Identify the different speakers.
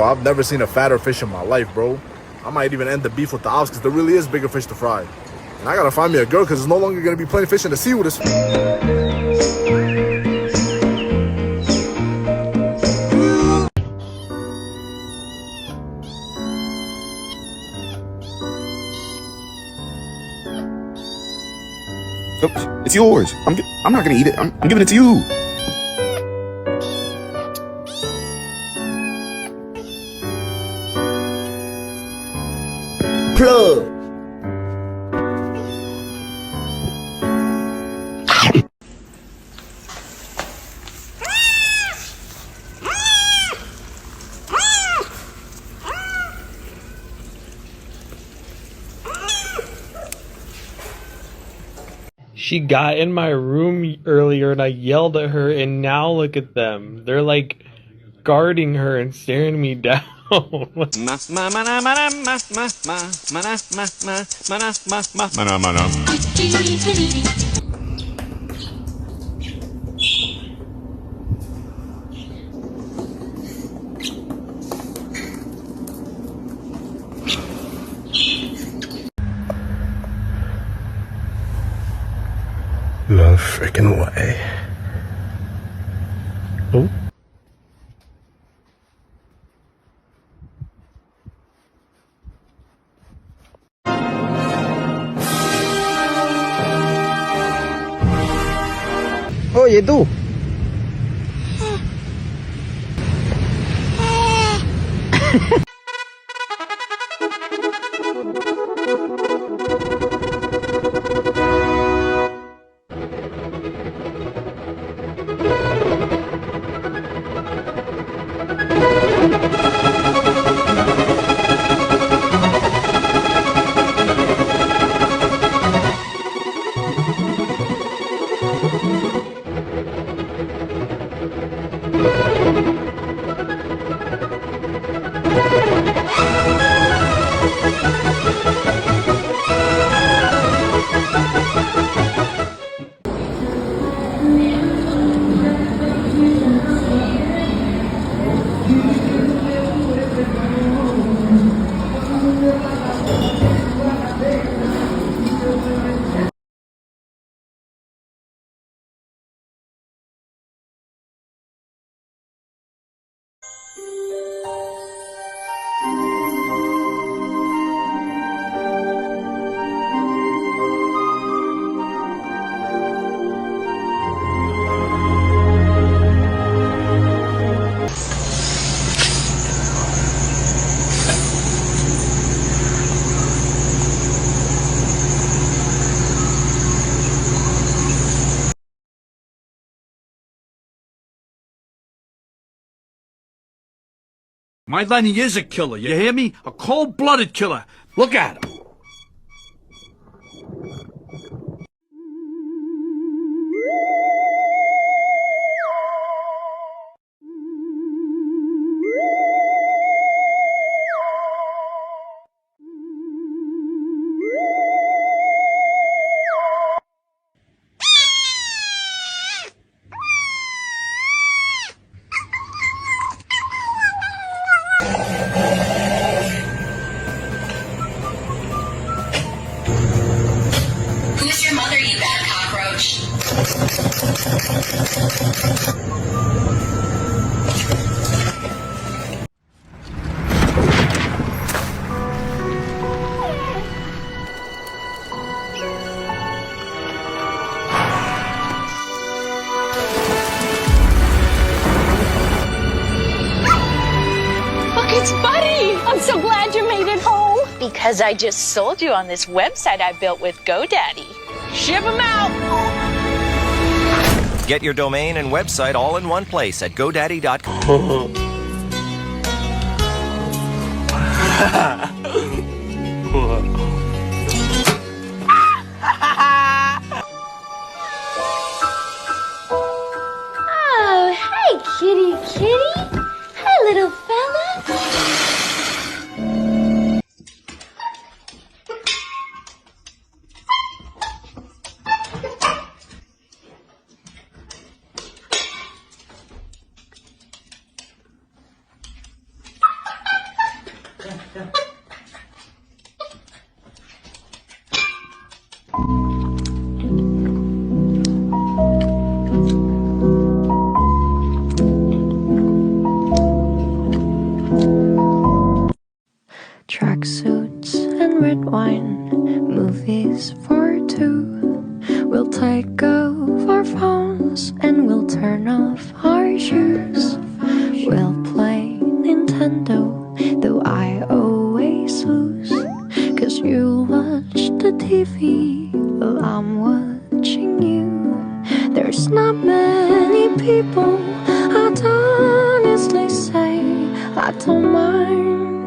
Speaker 1: I've never seen a fatter fish in my life, bro. I might even end the beef with the ops because there really is bigger fish to fry. And I gotta find me a girl because there's no longer gonna be plenty of fish in the sea with this.
Speaker 2: It's yours. I'm not gonna eat it. I'm giving it to you.
Speaker 3: Plug.
Speaker 4: She got in my room earlier and I yelled at her, and now look at them. They're like guarding her and staring me down.
Speaker 3: No freaking way.
Speaker 4: Oh.
Speaker 3: Oye, tú.
Speaker 5: My Lenny is a killer, you hear me? A cold-blooded killer. Look at him.
Speaker 6: Who's your mother, you bad cockroach?
Speaker 7: Look, it's Buddy! I'm so glad you made it home.
Speaker 8: Because I just sold you on this website I built with GoDaddy.
Speaker 7: Ship 'em out!
Speaker 9: Get your domain and website all in one place at GoDaddy.com.
Speaker 7: Oh, hey, kitty, kitty. Hi, little fella.
Speaker 10: Tracksuits and red wine, movies for two. We'll take off our phones and we'll turn off our shoes. We'll play Nintendo, though I always lose. 'Cause you watch the TV while I'm watching you. There's not many people, I'd honestly say I don't mind.